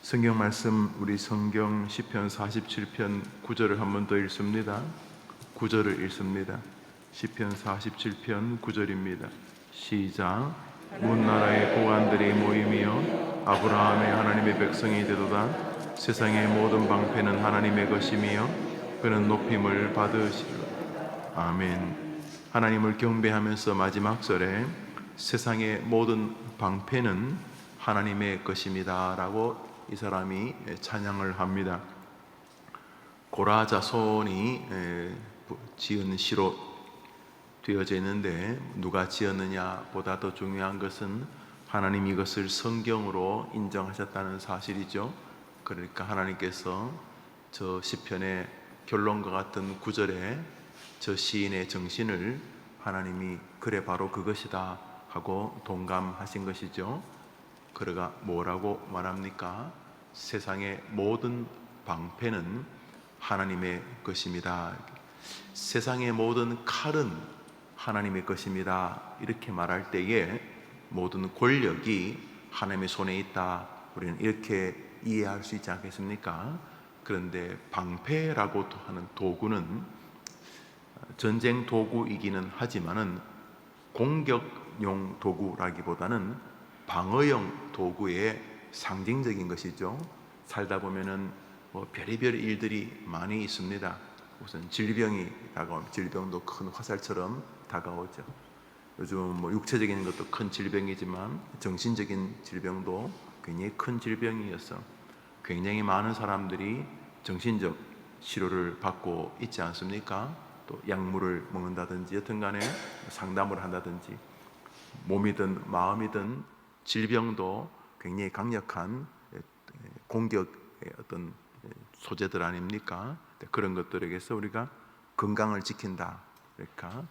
성경 말씀 우리 성경 시편 47편 9절을 한 번 더 읽습니다. 9절을 읽습니다. 시편 47편 9절입니다. 시작. 문나라의 고관들이 모임이여 아브라함의 하나님의 백성이 되도다. 세상의 모든 방패는 하나님의 것이며 그는 높임을 받으시리로다. 아멘. 하나님을 경배하면서 마지막 절에 세상의 모든 방패는 하나님의 것입니다 라고 이 사람이 찬양을 합니다. 고라 자손이 지은 시로 되어져 있는데 누가 지었느냐 보다 더 중요한 것은 하나님이 이것을 성경으로 인정하셨다는 사실이죠. 그러니까 하나님께서 저 시편의 결론과 같은 구절에 저 시인의 정신을 하나님이 그래 바로 그것이다 하고 동감하신 것이죠. 그러가 뭐라고 말합니까? 세상의 모든 방패는 하나님의 것입니다. 세상의 모든 칼은 하나님의 것입니다. 이렇게 말할 때에 모든 권력이 하나님의 손에 있다. 우리는 이렇게 이해할 수 있지 않겠습니까? 그런데 방패라고 하는 도구는 전쟁 도구이기는 하지만은 공격용 도구라기보다는 방어용 도구의 상징적인 것이죠. 살다 보면은 별의별 일들이 많이 있습니다. 우선 질병이 다가오면 질병도 큰 화살처럼 다가오죠. 요즘 육체적인 것도 큰 질병이지만 정신적인 질병도 굉장히 큰 질병이어서 굉장히 많은 사람들이 정신적 치료를 받고 있지 않습니까? 또 약물을 먹는다든지 여튼간에 상담을 한다든지 몸이든 마음이든 질병도 굉장히 강력한 공격의 어떤 소재들 아닙니까? 그런 것들에게서 우리가 건강을 지킨다, 그러니까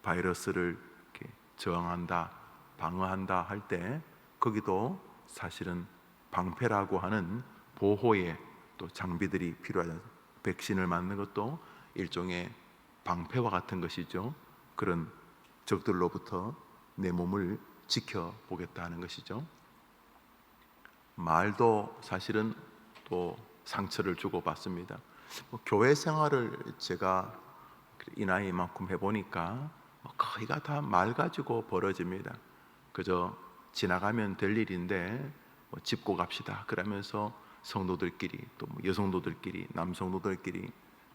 바이러스를 이렇게 저항한다, 방어한다 할 때 거기도 사실은 방패라고 하는 보호의 또 장비들이 필요하죠. 백신을 맞는 것도 일종의 방패와 같은 것이죠. 그런 적들로부터 내 몸을 지켜보겠다는 것이죠. 말도 사실은 또 상처를 주고받습니다. 교회 생활을 제가 이 나이만큼 해보니까 거의가 다 말 가지고 벌어집니다. 그저 지나가면 될 일인데 짚고 갑시다 그러면서 성도들끼리 또 여성도들끼리 남성도들끼리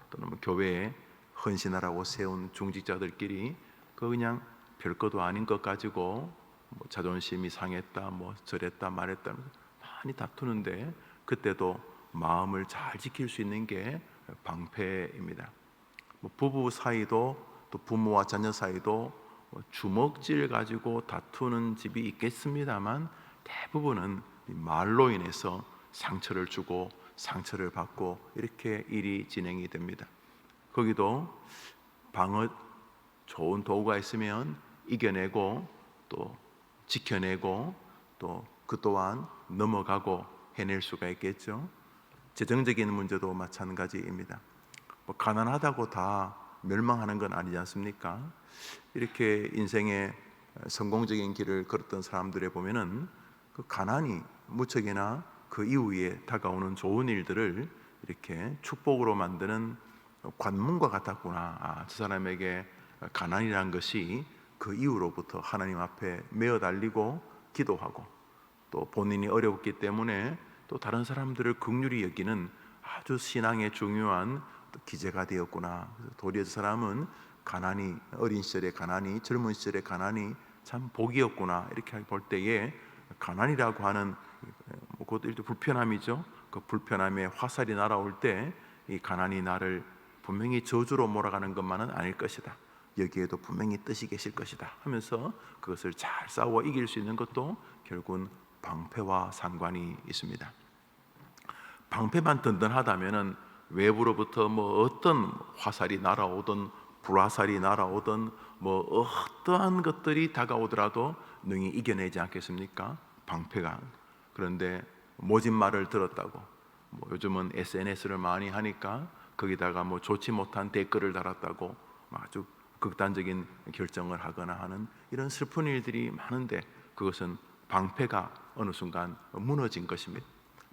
또는 교회에 헌신하라고 세운 중직자들끼리 그냥 별것도 아닌 것 가지고 자존심이 상했다, 저랬다 말했다 많이 다투는데 그때도 마음을 잘 지킬 수 있는 게 방패입니다. 부부 사이도 또 부모와 자녀 사이도 주먹질 가지고 다투는 집이 있겠습니다만 대부분은 말로 인해서 상처를 주고 상처를 받고 이렇게 일이 진행이 됩니다. 거기도 방어 좋은 도구가 있으면 이겨내고 또 지켜내고 또 그 또한 넘어가고 해낼 수가 있겠죠. 재정적인 문제도 마찬가지입니다. 가난하다고 다 멸망하는 건 아니지 않습니까? 이렇게 인생의 성공적인 길을 걸었던 사람들에 보면은 그 가난이 무척이나 그 이후에 다가오는 좋은 일들을 이렇게 축복으로 만드는 관문과 같았구나. 저 사람에게 가난이란 것이 그 이후로부터 하나님 앞에 메어 달리고 기도하고 또 본인이 어렵기 때문에 또 다른 사람들을 긍휼히 여기는 아주 신앙의 중요한 기제가 되었구나. 도리어 저 사람은 가난이 어린 시절의 가난이 젊은 시절의 가난이 참 복이었구나. 이렇게 볼 때에 가난이라고 하는 그것도 일종의 불편함이죠. 그 불편함에 화살이 날아올 때 이 가난이 나를 분명히 저주로 몰아가는 것만은 아닐 것이다. 여기에도 분명히 뜻이 계실 것이다 하면서 그것을 잘 싸워 이길 수 있는 것도 결국은 방패와 상관이 있습니다. 방패만 든든하다면은 외부로부터 어떤 화살이 날아오든 불화살이 날아오든 어떠한 것들이 다가오더라도 능히 이겨내지 않겠습니까? 방패가. 그런데 모진 말을 들었다고 요즘은 SNS를 많이 하니까 거기다가 좋지 못한 댓글을 달았다고 아주 극단적인 결정을 하거나 하는 이런 슬픈 일들이 많은데 그것은 방패가 어느 순간 무너진 것입니다.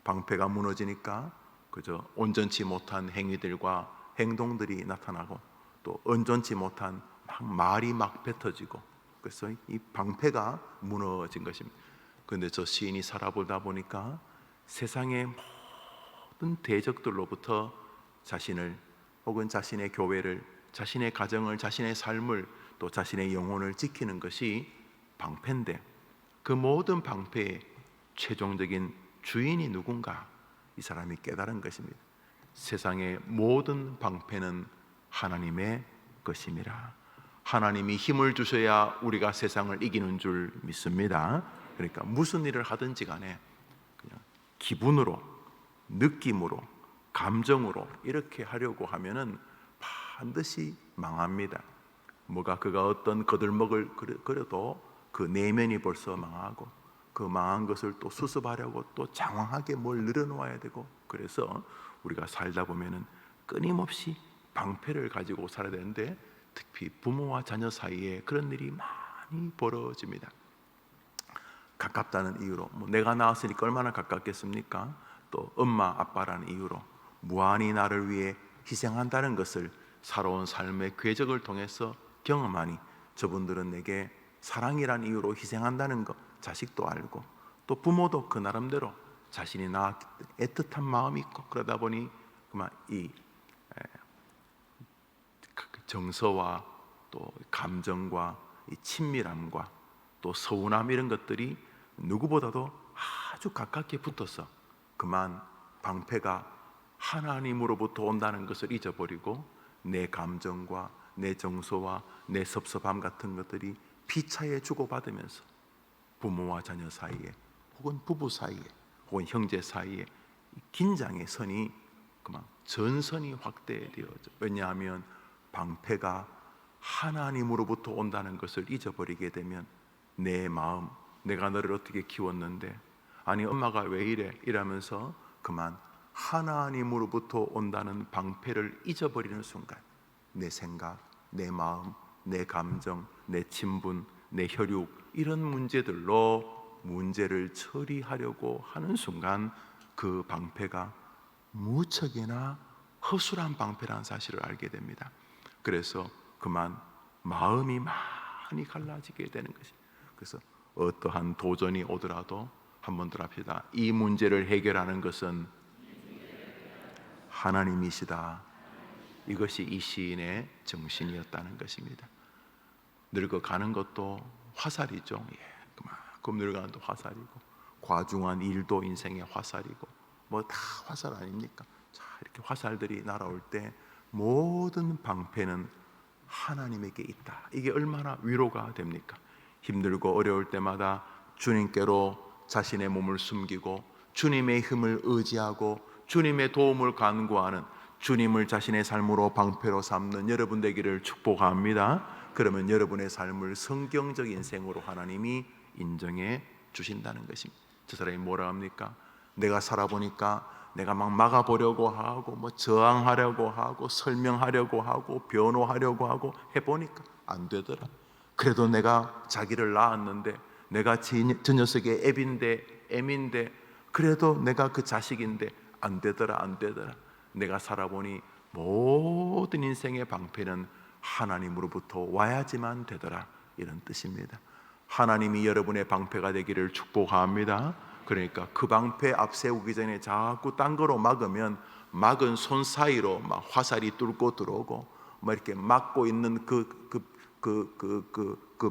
방패가 무너지니까 그저 온전치 못한 행위들과 행동들이 나타나고 또 온전치 못한 말이 막 뱉어지고, 그래서 이 방패가 무너진 것입니다. 그런데 저 시인이 살아보다 보니까 세상의 모든 대적들로부터 자신을 혹은 자신의 교회를, 자신의 가정을, 자신의 삶을, 또 자신의 영혼을 지키는 것이 방패인데, 그 모든 방패의 최종적인 주인이 누군가 이 사람이 깨달은 것입니다. 세상의 모든 방패는 하나님의 것임이라. 하나님이 힘을 주셔야 우리가 세상을 이기는 줄 믿습니다. 그러니까 무슨 일을 하든지 간에 그냥 기분으로, 느낌으로, 감정으로 이렇게 하려고 하면은 반드시 망합니다. 뭐가 그가 어떤 거들먹을 그려도 그 내면이 벌써 망하고, 그 망한 것을 또 수습하려고 또 장황하게 뭘 늘어놓아야 되고, 그래서 우리가 살다 보면은 끊임없이 방패를 가지고 살아야 되는데, 특히 부모와 자녀 사이에 그런 일이 많이 벌어집니다. 가깝다는 이유로, 내가 낳았으니까 얼마나 가깝겠습니까? 또 엄마 아빠라는 이유로 무한히 나를 위해 희생한다는 것을 살아온 삶의 궤적을 통해서 경험하니, 저분들은 내게 사랑이란 이유로 희생한다는 것 자식도 알고, 또 부모도 그 나름대로 자신이 낳았기 때문에 애틋한 마음이 있고, 그러다 보니 그만 이 정서와 또 감정과 이 친밀함과 또 서운함, 이런 것들이 누구보다도 아주 가깝게 붙어서 그만 방패가 하나님으로부터 온다는 것을 잊어버리고, 내 감정과 내 정서와 내 섭섭함 같은 것들이 피차에 주고받으면서 부모와 자녀 사이에, 혹은 부부 사이에, 혹은 형제 사이에 긴장의 선이 그만 전선이 확대되어져. 왜냐하면 방패가 하나님으로부터 온다는 것을 잊어버리게 되면 내 마음, 내가 너를 어떻게 키웠는데, 아니 엄마가 왜 이래 이러면서 그만 하나님으로부터 온다는 방패를 잊어버리는 순간, 내 생각, 내 마음, 내 감정, 내 친분, 내 혈육, 이런 문제들로 문제를 처리하려고 하는 순간 그 방패가 무척이나 허술한 방패라는 사실을 알게 됩니다. 그래서 그만 마음이 많이 갈라지게 되는 것입니다. 그래서 어떠한 도전이 오더라도 한번 더 합시다. 이 문제를 해결하는 것은 하나님이시다. 이것이 이 시인의 정신이었다는 것입니다. 늙어가는 것도 화살이죠. 그만큼 늙어가는 것도 화살이고, 과중한 일도 인생의 화살이고, 뭐 다 화살 아닙니까? 자, 이렇게 화살들이 날아올 때 모든 방패는 하나님에게 있다. 이게 얼마나 위로가 됩니까? 힘들고 어려울 때마다 주님께로 자신의 몸을 숨기고 주님의 힘을 의지하고 주님의 도움을 간구하는, 주님을 자신의 삶으로 방패로 삼는 여러분 되기를 축복합니다. 그러면 여러분의 삶을 성경적 인생으로 하나님이 인정해 주신다는 것입니다. 저 사람이 뭐라 합니까? 내가 살아보니까 내가 막 막아보려고 하고, 뭐 저항하려고 하고, 설명하려고 하고, 변호하려고 하고 해보니까 안 되더라. 그래도 내가 자기를 낳았는데, 내가 저 녀석의 애인데 그래도 내가 그 자식인데 안 되더라, 안 되더라. 내가 살아보니 모든 인생의 방패는 하나님으로부터 와야지만 되더라, 이런 뜻입니다. 하나님이 여러분의 방패가 되기를 축복합니다. 그러니까 그 방패 앞세우기 전에 자꾸 딴 거로 막으면 막은 손 사이로 막 화살이 뚫고 들어오고, 막 이렇게 막고 있는 그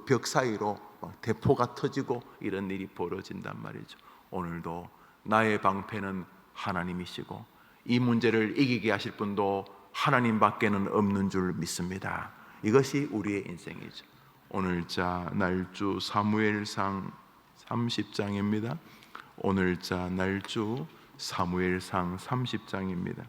벽 사이로 막 대포가 터지고 이런 일이 벌어진단 말이죠. 오늘도 나의 방패는 하나님이시고 이 문제를 이기게 하실 분도 하나님밖에는 없는 줄 믿습니다. 이것이 우리의 인생이죠. 오늘자 날주 사무엘상 30장입니다. 오늘자 날주 사무엘상 30장입니다.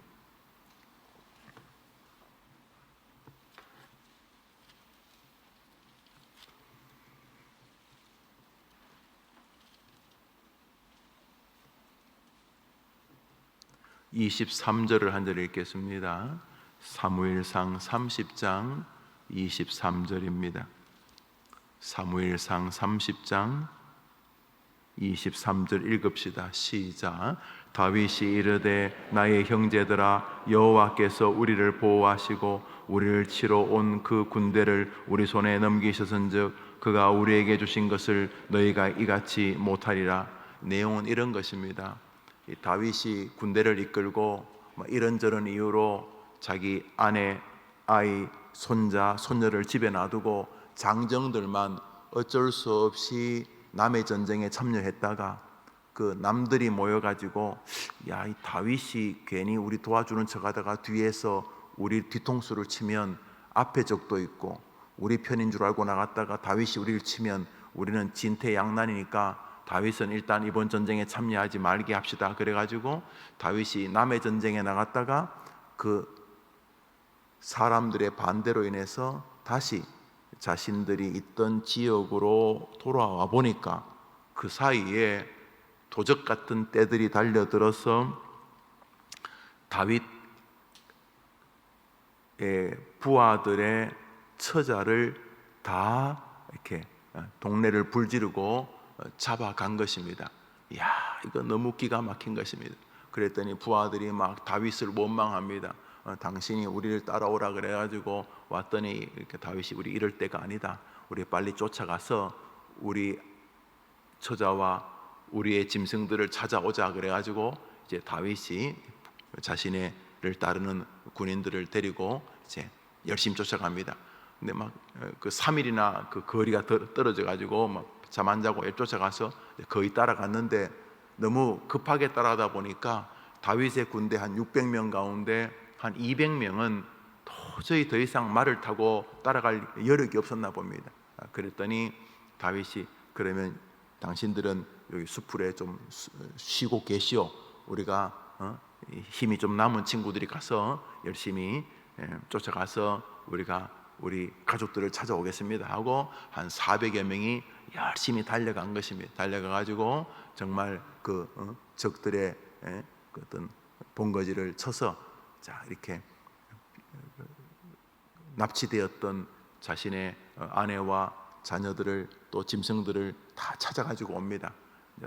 23절을 한 절 읽겠습니다. 사무엘상 30장 23절입니다. 사무엘상 30장 23절 읽읍시다. 시작. 다윗이 이르되 나의 형제들아 여호와께서 우리를 보호하시고 우리를 치러 온 그 군대를 우리 손에 넘기셨은즉 그가 우리에게 주신 것을 너희가 이같이 못하리라. 내용은 이런 것입니다. 이 다윗이 군대를 이끌고 이런저런 이유로 자기 아내, 아이, 손자, 손녀를 집에 놔두고 장정들만 어쩔 수 없이 남의 전쟁에 참여했다가 그 남들이 모여가지고 야, 이 다윗이 괜히 우리 도와주는 척하다가 뒤에서 우리 뒤통수를 치면 앞에 적도 있고 우리 편인 줄 알고 나갔다가 다윗이 우리를 치면 우리는 진퇴양난이니까 다윗은 일단 이번 전쟁에 참여하지 말게 합시다. 그래가지고 다윗이 남의 전쟁에 나갔다가 그 사람들의 반대로 인해서 다시 자신들이 있던 지역으로 돌아와 보니까 그 사이에 도적 같은 떼들이 달려들어서 다윗의 부하들의 처자를 다 이렇게 동네를 불지르고 잡아간 것입니다. 이야, 이거 너무 기가 막힌 것입니다. 그랬더니 부하들이 막 다윗을 원망합니다. 당신이 우리를 따라오라 그래가지고 왔더니 이렇게 다윗이 우리 이럴 때가 아니다. 우리 빨리 쫓아가서 우리 처자와 우리의 짐승들을 찾아오자 그래가지고 이제 다윗이 자신을 따르는 군인들을 데리고 이제 열심히 쫓아갑니다. 근데 막 그 3일이나 그 거리가 떨어져 가지고 막 잠 안 자고 쫓아가서 거의 따라갔는데 너무 급하게 따라가다 보니까 다윗의 군대 한 600명 가운데 한 200명은 도저히 더 이상 말을 타고 따라갈 여력이 없었나 봅니다. 그랬더니 다윗이 그러면 당신들은 여기 수풀에 좀 쉬고 계시오. 우리가 힘이 좀 남은 친구들이 가서 열심히 쫓아가서 우리가 우리 가족들을 찾아오겠습니다 하고 한 400여 명이 열심히 달려간 것입니다. 달려가 가지고 정말 그 적들의 그 어떤 본거지를 쳐서 자 이렇게 납치되었던 자신의 아내와 자녀들을 또 짐승들을 다 찾아가지고 옵니다.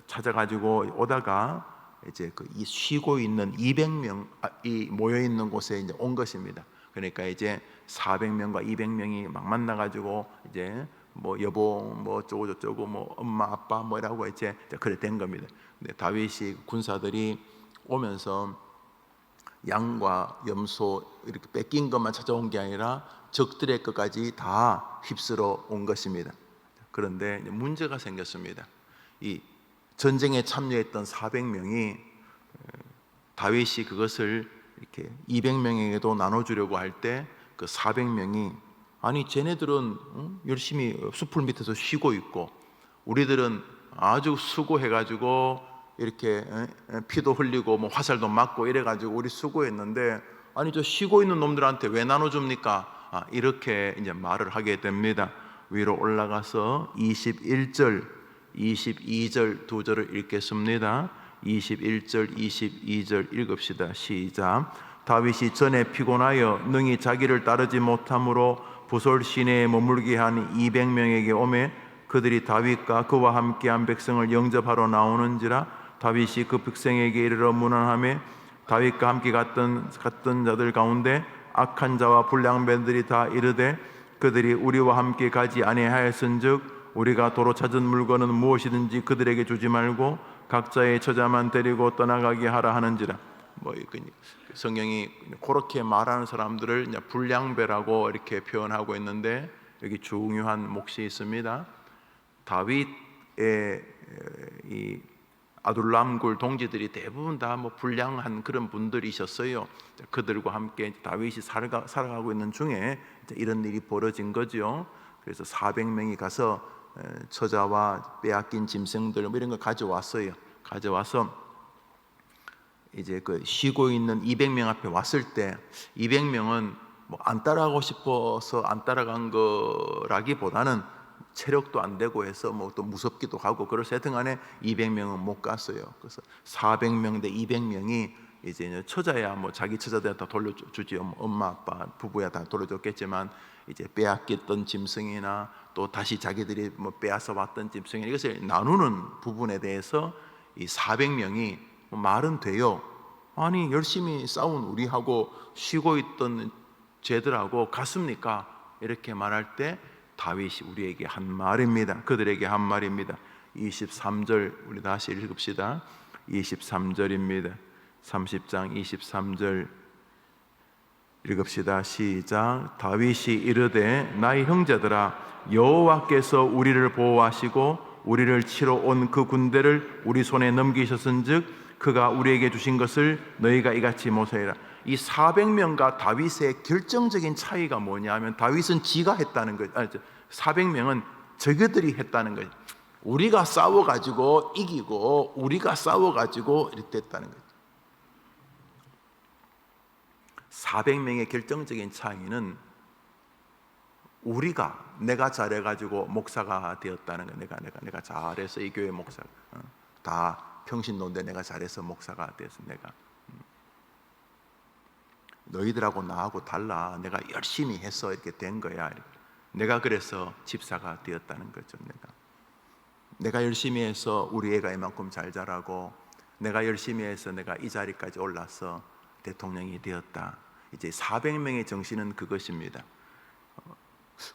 찾아가지고 오다가 이제 그 이 쉬고 있는 200명이 모여 있는 곳에 이제 온 것입니다. 그러니까 이제 400명과 200명이 막 만나가지고 이제 뭐 여보 뭐 어쩌고 저쩌고 뭐 엄마 아빠 뭐라고 이제 그래 된 겁니다. 근데 다윗이 군사들이 오면서 양과 염소 이렇게 뺏긴 것만 찾아온 게 아니라 적들의 것까지 다 휩쓸어 온 것입니다. 그런데 문제가 생겼습니다. 이 전쟁에 참여했던 400명이 다윗이 그것을 이렇게 200명에게도 나눠주려고 할 때 그 400명이 아니 쟤네들은 열심히 숲풀 밑에서 쉬고 있고 우리들은 아주 수고해가지고 이렇게 피도 흘리고 뭐 화살도 맞고 이래가지고 우리 수고했는데 아니 저 쉬고 있는 놈들한테 왜 나눠줍니까? 이렇게 이제 말을 하게 됩니다. 위로 올라가서 21절, 22절 두 절을 읽겠습니다. 21절, 22절 읽읍시다. 시작. 다윗이 전에 피곤하여 능히 자기를 따르지 못함으로 부솔 시내에 머물게 한 200명에게 오매 그들이 다윗과 그와 함께한 백성을 영접하러 나오는지라 다윗이 그 백성에게 이르러 문안하매 다윗과 함께 갔던 자들 가운데 악한 자와 불량배들이 다 이르되 그들이 우리와 함께 가지 아니하였은즉 우리가 도로 찾은 물건은 무엇이든지 그들에게 주지 말고 각자의 처자만 데리고 떠나가게 하라 하는지라. 뭐 성경이 그렇게 말하는 사람들을 불량배라고 이렇게 표현하고 있는데 여기 중요한 몫이 있습니다. 다윗의 이 아둘람굴 동지들이 대부분 다 뭐 불량한 그런 분들이셨어요. 그들과 함께 다윗이 살아가고 있는 중에 이런 일이 벌어진 거죠. 그래서 400명이 가서 처자와 빼앗긴 짐승들 뭐 이런 거 가져왔어요. 가져와서 이제 그 쉬고 있는 200명 앞에 왔을 때 200명은 뭐 안 따라가고 싶어서 안 따라간 거라기보다는 체력도 안 되고 해서 뭐 또 무섭기도 하고 그래서 하여튼간에 200명은 못 갔어요. 그래서 400명 대 200명이 이제 처자야 뭐 자기 처자들 다 돌려주지, 엄마 아빠 부부야 다 돌려줬겠지만 이제 빼앗겼던 짐승이나 또 다시 자기들이 뭐 빼앗아 왔던 짐승이나 이것을 나누는 부분에 대해서 이 400명이 말은 돼요. 아니 열심히 싸운 우리하고 쉬고 있던 쟤들하고 같습니까? 이렇게 말할 때 다윗이 우리에게 한 말입니다. 그들에게 한 말입니다. 23절 우리 다시 읽읍시다. 23절입니다. 30장 23절 읽읍시다. 시작. 다윗이 이르되 나의 형제들아, 여호와께서 우리를 보호하시고 우리를 치러 온 그 군대를 우리 손에 넘기셨은즉 그가 우리에게 주신 것을 너희가 이같이 못하리라. 이 400명과 다윗의 결정적인 차이가 뭐냐면 다윗은 지가 했다는 거예요. 400명은 저그들이 했다는 거예요. 우리가 싸워가지고 이기고 우리가 싸워가지고 이렇게 됐다는 거예요. 400명의 결정적인 차이는 내가 잘해가지고 목사가 되었다는 거. 내가 잘해서 이 교회 목사, 다 평신도인데 내가 잘해서 목사가 되었어. 내가 너희들하고 나하고 달라. 내가 열심히 해서 이렇게 된 거야. 내가 그래서 집사가 되었다는 거죠. 내가 열심히 해서 우리 애가 이만큼 잘 자라고, 내가 열심히 해서 내가 이 자리까지 올라서 대통령이 되었다. 이제 400명의 정신은 그것입니다.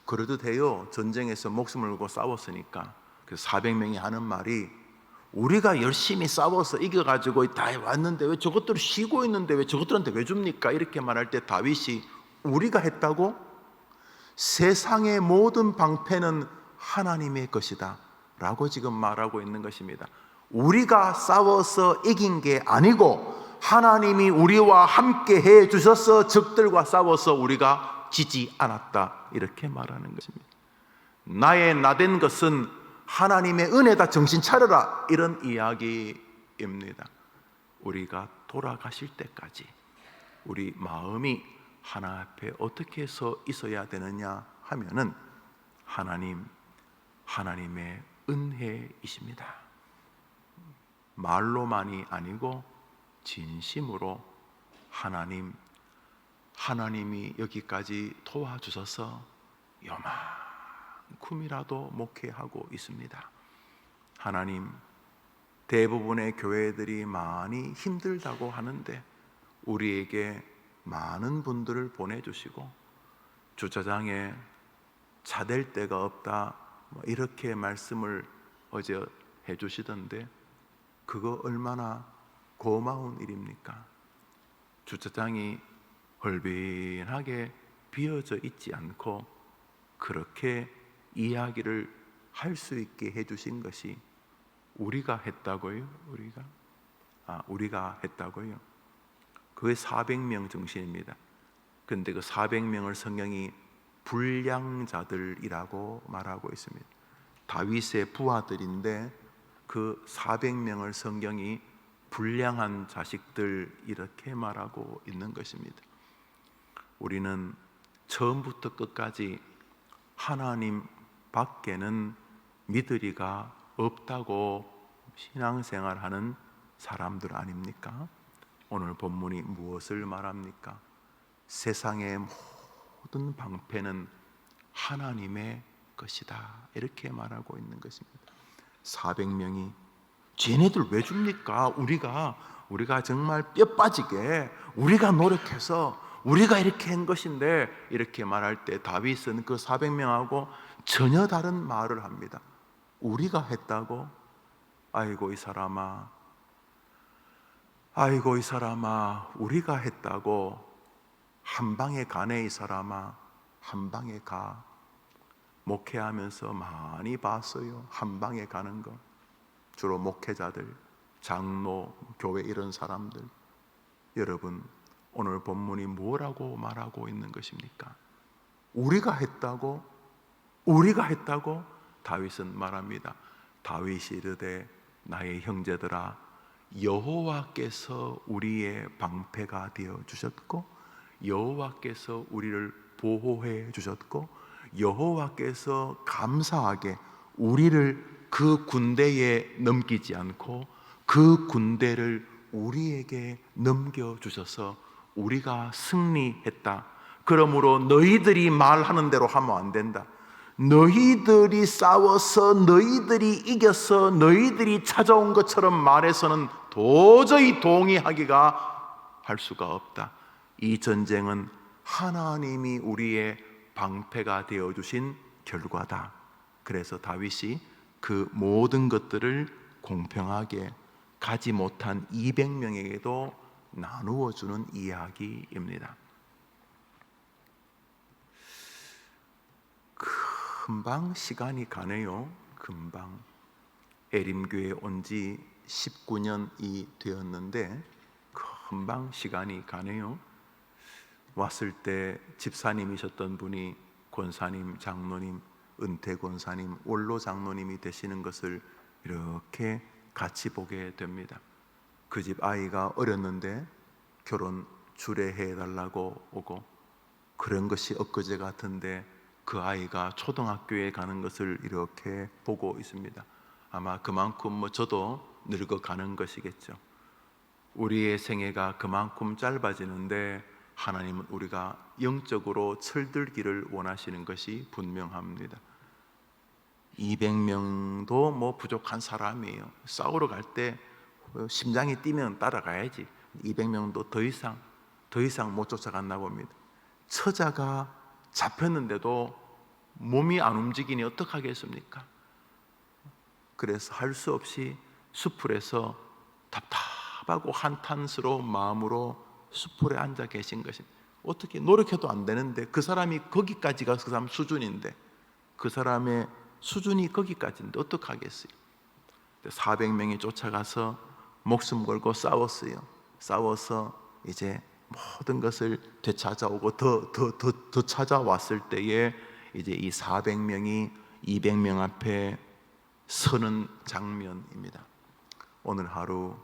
그래도 돼요. 전쟁에서 목숨을 걸고 싸웠으니까. 그래서 400명이 하는 말이, 우리가 열심히 싸워서 이겨가지고 다 왔는데 왜 저것들은 쉬고 있는데 왜 저것들한테 왜 줍니까? 이렇게 말할 때 다윗이 우리가 했다고? 세상의 모든 방패는 하나님의 것이다 라고 지금 말하고 있는 것입니다. 우리가 싸워서 이긴 게 아니고 하나님이 우리와 함께 해 주셔서 적들과 싸워서 우리가 지지 않았다, 이렇게 말하는 것입니다. 나의 나된 것은 하나님의 은혜다, 정신 차려라, 이런 이야기입니다. 우리가 돌아가실 때까지 우리 마음이 하나 앞에 어떻게 해서 있어야 되느냐 하면은 하나님의 은혜이십니다. 말로만이 아니고 진심으로 하나님이 여기까지 도와주셔서 요만큼이라도 목회하고 있습니다. 하나님, 대부분의 교회들이 많이 힘들다고 하는데 우리에게 많은 분들을 보내주시고 주차장에 차댈 데가 없다, 이렇게 말씀을 어제 해주시던데 그거 얼마나 고마운 일입니까? 주차장이 헐빈하게 비어져 있지 않고 그렇게 이야기를 할 수 있게 해주신 것이 우리가 했다고요? 우리가 했다고요? 그게 400명 정신입니다. 그런데 그 400명을 성경이 불량자들이라고 말하고 있습니다. 다윗의 부하들인데 그 400명을 성경이 불량한 자식들 이렇게 말하고 있는 것입니다. 우리는 처음부터 끝까지 하나님 밖에는 믿으리가 없다고 신앙생활하는 사람들 아닙니까? 오늘 본문이 무엇을 말합니까? 세상의 모든 방패는 하나님의 것이다, 이렇게 말하고 있는 것입니다. 400명이 쟤네들 왜 줍니까? 우리가 정말 뼈 빠지게 우리가 노력해서 우리가 이렇게 한 것인데, 이렇게 말할 때 다윗은 그 400명하고 전혀 다른 말을 합니다. 우리가 했다고? 아이고 이 사람아, 우리가 했다고? 한 방에 가네, 이 사람아, 한 방에 가. 목회하면서 많이 봤어요, 한 방에 가는 거. 주로 목회자들, 장로, 교회 이런 사람들. 여러분, 오늘 본문이 뭐라고 말하고 있는 것입니까? 우리가 했다고? 다윗은 말합니다. 다윗이 이르되 나의 형제들아, 여호와께서 우리의 방패가 되어 주셨고 여호와께서 우리를 보호해 주셨고 여호와께서 감사하게 우리를 그 군대에 넘기지 않고 그 군대를 우리에게 넘겨주셔서 우리가 승리했다. 그러므로 너희들이 말하는 대로 하면 안 된다. 너희들이 싸워서 너희들이 이겨서 너희들이 찾아온 것처럼 말해서는 도저히 동의하기가 할 수가 없다. 이 전쟁은 하나님이 우리의 방패가 되어주신 결과다. 그래서 다윗이 그 모든 것들을 공평하게 가지 못한 200명에게도 나누어 주는 이야기입니다. 금방 시간이 가네요. 금방. 에림교에 온 지 19년이 되었는데 금방 시간이 가네요. 왔을 때 집사님이셨던 분이 권사님, 장로님, 은퇴 권사님, 원로 장로님이 되시는 것을 이렇게 같이 보게 됩니다. 그 집 아이가 어렸는데 결혼 주례해 달라고 오고, 그런 것이 엊그제 같은데 그 아이가 초등학교에 가는 것을 이렇게 보고 있습니다. 아마 그만큼 저도 늙어가는 것이겠죠. 우리의 생애가 그만큼 짧아지는데 하나님은 우리가 영적으로 철들기를 원하시는 것이 분명합니다. 200명도 부족한 사람이에요. 싸우러 갈 때 심장이 뛰면 따라가야지. 200명도 더 이상 못 쫓아갔나 봅니다. 처자가 잡혔는데도 몸이 안 움직이니 어떡하겠습니까? 그래서 할 수 없이 수풀에서 답답하고 한탄스러운 마음으로 수풀에 앉아 계신 것입니다. 어떻게 노력해도 안 되는데 그 사람이 거기까지가 그 사람 수준인데, 그 사람의 수준이 거기까지인데 어떡하겠어요? 400명이 쫓아가서 목숨 걸고 싸웠어요. 싸워서 이제 모든 것을 되찾아오고 더 찾아왔을 때에 이제 이 400명이 200명 앞에 서는 장면입니다. 오늘 하루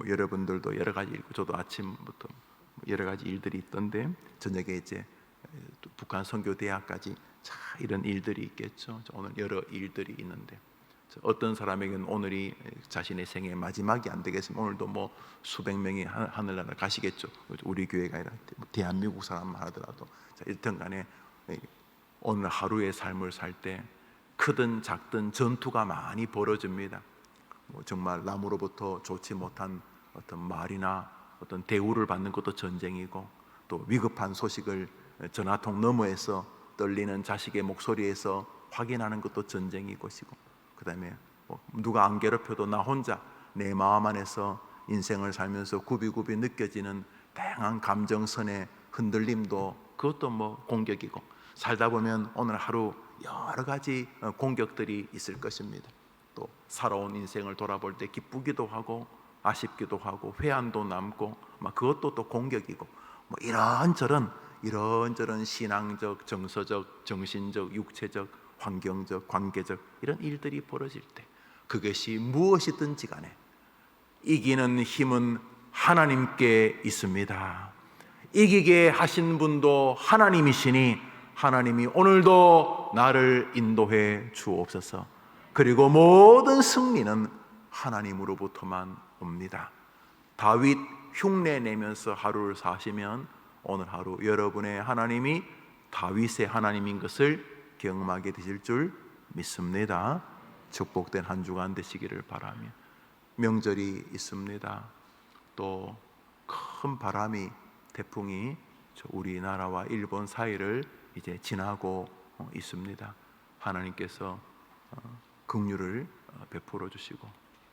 여러분들도 여러 가지 일고 저도 아침부터 여러 가지 일들이 있던데, 저녁에 이제 북한 선교대학까지 이런 일들이 있겠죠. 오늘 여러 일들이 있는데, 어떤 사람에게는 오늘이 자신의 생애 마지막이 안 되겠으면 오늘도 수백 명이 하늘나라 가시겠죠. 우리 교회가 아니라 대한민국 사람만 하더라도. 일단 간에 오늘 하루의 삶을 살 때 크든 작든 전투가 많이 벌어집니다. 정말 남으로부터 좋지 못한 어떤 말이나 어떤 대우를 받는 것도 전쟁이고, 또 위급한 소식을 전화통 너머에서 떨리는 자식의 목소리에서 확인하는 것도 전쟁이 것이고, 그 다음에 누가 안 괴롭혀도 나 혼자 내 마음 안에서 인생을 살면서 굽이굽이 느껴지는 다양한 감정선의 흔들림도 그것도 공격이고, 살다 보면 오늘 하루 여러 가지 공격들이 있을 것입니다. 또 살아온 인생을 돌아볼 때 기쁘기도 하고 아쉽기도 하고 회한도 남고 그것도 또 공격이고, 이런저런 신앙적, 정서적, 정신적, 육체적, 환경적, 관계적 이런 일들이 벌어질 때 그것이 무엇이든지 간에 이기는 힘은 하나님께 있습니다. 이기게 하신 분도 하나님이시니 하나님이 오늘도 나를 인도해 주옵소서. 그리고 모든 승리는 하나님으로부터만 옵니다. 다윗 흉내 내면서 하루를 사시면 오늘 하루 여러분의 하나님이 다윗의 하나님인 것을 경험하게 되실 줄 믿습니다. 축복된 한 주간 되시기를 바라며, 명절이 있습니다. 또 큰 바람이, 태풍이 우리나라와 일본 사이를 이제 지나고 있습니다. 하나님께서 긍휼을 베풀어 주시고,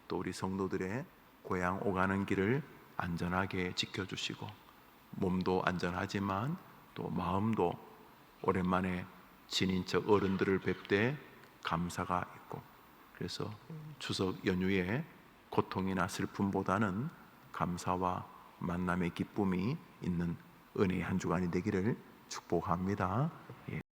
또 우리 성도들의 고향 오가는 길을 안전하게 지켜주시고, 몸도 안전하지만 또 마음도 오랜만에 친인척 어른들을 뵙되 감사가 있고, 그래서 추석 연휴에 고통이나 슬픔보다는 감사와 만남의 기쁨이 있는 은혜의 한 주간이 되기를 축복합니다.